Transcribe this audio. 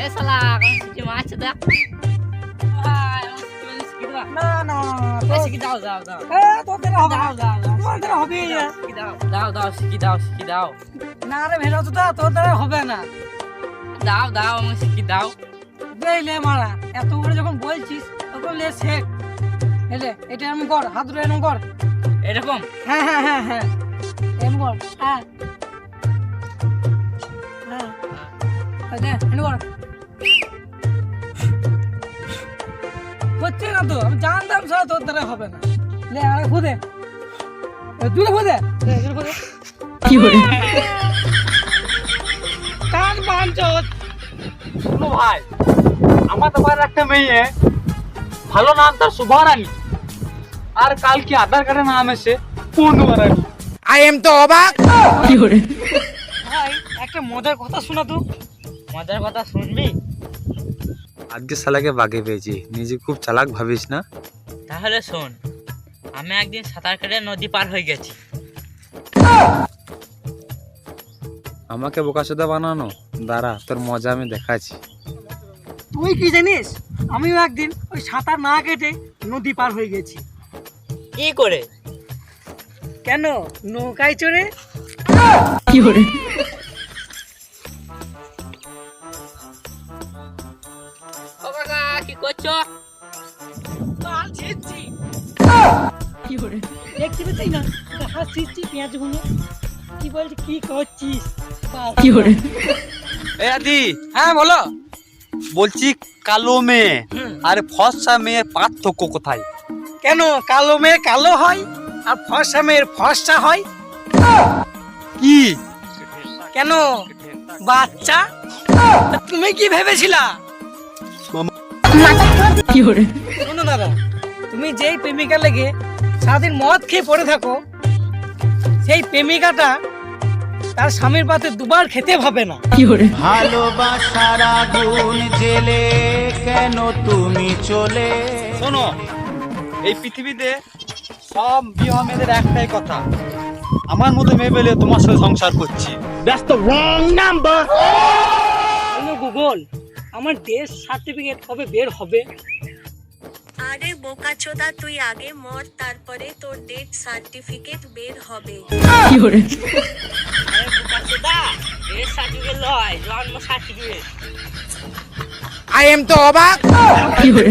এ শালা কোন সিটি মাছ দেখ না না শিখি দাও দাও দাও তোদের হবে দাও দাও দাও তোদের হবে শিখি দাও দাও দাও শিখি দাও শিখি দাও না রে ভেড়া তো তোদের হবে না দাও দাও আমি শিখি দাও বেলে মারা এত করে যখন বলছিস তখন লে শেখ এলে এটা এরকম কর হাত ধরে এরকম কর এরকম হ্যাঁ হ্যাঁ হ্যাঁ হ্যাঁ এরকম কর হ্যাঁ হ্যাঁ দে এরকম কর হচ্ছে না তো আমি জানতাম সারা তোর দ্বারা হবে না লে আরে খুদে দূরে খুদে দূরে খুদে কি করে কান বাঞ্চত শুনো ভাই, আমার তো বাড়ির একটা মেয়ে, ভালো নাম তার শুভরানী, আর কালকে আধার কার্ডে নাম এসে পূর্ণরানী। কি করে ভাই একটা মজার কথা শোনা তো মজার কথা শুনবি আজকে শালাকে বাগে পেয়েছি, নিজে খুব চালাক ভাবিস না? তাহলে শোন, আমি একদিন সাঁতার কেটে নদী পার হয়ে গেছি। আমাকে বোকাচোদা বানানো, দাঁড়া তোর মজা আমি দেখাচ্ছি। তুই কি জানিস আমিও একদিন ওই সাঁতার না কেটে নদী পার হয়ে গেছি। কি করে? কেন? নৌকায় চড়ে। কি করে ও কাকা কি করছো? মাল ছিঁড়ছি। কি করে দেখতে পেতেই না হাত ছিঁড়ছি পেঁয়াজ গুলো। কি বলছি কি করছিস? কি করে এ আদি, হ্যাঁ বলো। বলছি কালো মেয়ে আর ফর্সা মেয়ের পার্থক্য কোথায়? কেন কালো মেয়ে কালো হয় আর ফর্সা মেয়ের ফর্সা হয়? কি কেন বাচ্চা? তা তুমি কি ভেবেছিলা? কি করে শোনো দাদা, তুমি যেই প্রেমিকা লেগে সারাদিন মদ খেয়ে পড়ে থাকো, সেই প্রেমিকাটা তার স্বামীর পাতে দুবার খেতে ভাবে না। কি করে ভালোবাসার আগুন জেলে কেন তুমি চলে? শোনো, এই পৃথিবীতে সব বিবাহ মেয়েদের একটাই কথা, আমার মতো মেয়ে পেলে তোমার সাথে সংসার করছি। হ্যালো গুগল, আমার ডেথ সার্টিফিকেট কবে বের হবে? আরে বোকাচোদা, তুই আগে মর, তারপরে তোর ডেথ সার্টিফিকেট বের হবে। কি করে আরে বোকাচোদা, এর সার্টিফিকেট লয়, জন্ম সার্টিফিকেট। কি করে